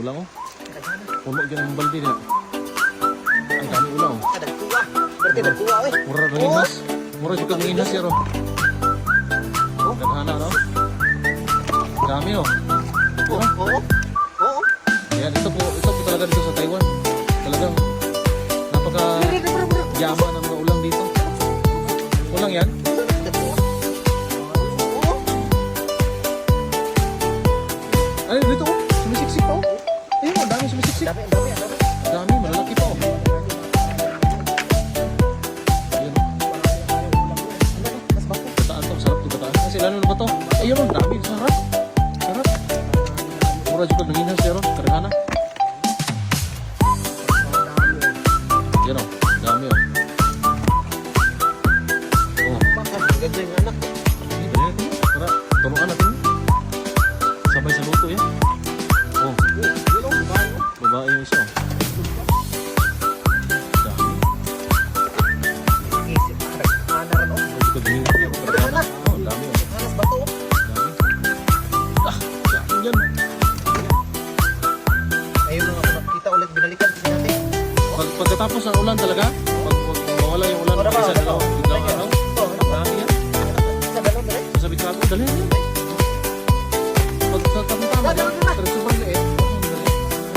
ulang oh. Puno dyan ang balde na. Ang dami ulang oh. Dagkuha. Berarti dagkuha eh. Mura nanginas. Mura juga nanginas ya, Ro. Gagana, no? Dami oh. Oo. Oo. Yan, ito po talaga dito sa Taiwan. Talagang napaka yaman ng mga ulang dito. Ulang yan? Ay, dito oh. Sumisiksik pa oh. Ayun oh, dami sumisiksik. Dami, malalaki pa oh. Ayun oh. Bataan to, sarap to bataan. Kasi lalo na ba to? Ayun oh, dami, sarap. Sarap. Mura juga nanginas ya, Ro. Karehana. Yan o, dami o. Oh. Ganda yung anak. Tara, turuan natin. Sabay sa luto yan. Oh. Babae yung isa o. Dami. Ito ganyan yan. Oh, dami o. Dami. Ah, dami yan. Ayun mga kita ulit binalikan natin. Pagkatapos ng ulan talaga, pag mawala yung ulan, isa na lang, biglang araw. Dami yan. Sa bitako, dali yan. Pag sa tama-tama, pero sobrang liit.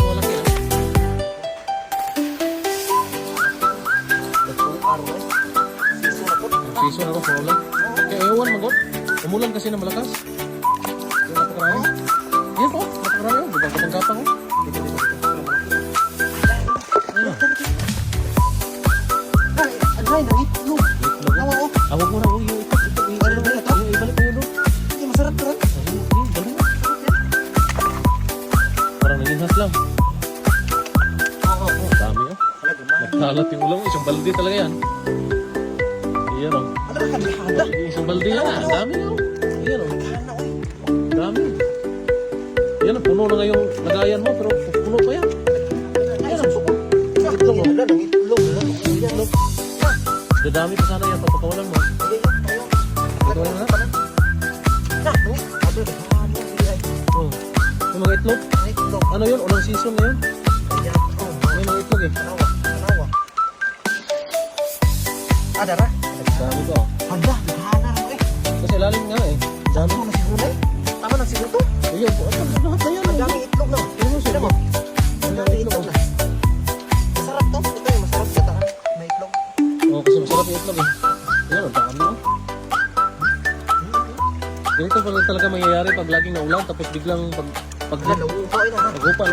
Wala kaya. Piso na rin sa ulan. Kaya ewan magot. Umulan kasi na malakas. Yung napakarami. Yan po, napakarami. Bubang kapang-kapang ko. Ay, nangitlog. Nawa oh. Awag mo na, yung ibalik mo yun. Ay, masarap to rin. Parang nanginhas lang. Oo. Dami oh. Nagkalat yung ulang. Isang balde talaga yan. Iyan oh. Ano ka kalihada? Isang balde yan. Dami oh. Iyan oh. Dami. Yan oh. Puno na nga yung lagayan mo. Pero puno pa yan. Ay, nagsuko. Itlog mo. Nangitlog. Nangitlog. Dadami pa sana yan. Papakawalan mo. Pakawalan na. Oh. Yung mga itlog. Ano yun? Unang season na yun. May mga itlog eh. Adara. Dami ko oh. Handa, naghahanap ako eh. Kasi lalim nga eh. Dami. Tama na siguro eh. Tama na siguro to. Ayun po. Ano? Lahat na yan. Ang daming itlog na. Sino mo? Ang daming itlog na. Masarap to. Ito yung masarap sa tahan. May itlog. Oo, kasi masarap yung itlog eh. Ayan, ang dami oh. Ganito pala talaga mangyayari pag laging naulan tapos biglang pag Nauupain na ha. nagupa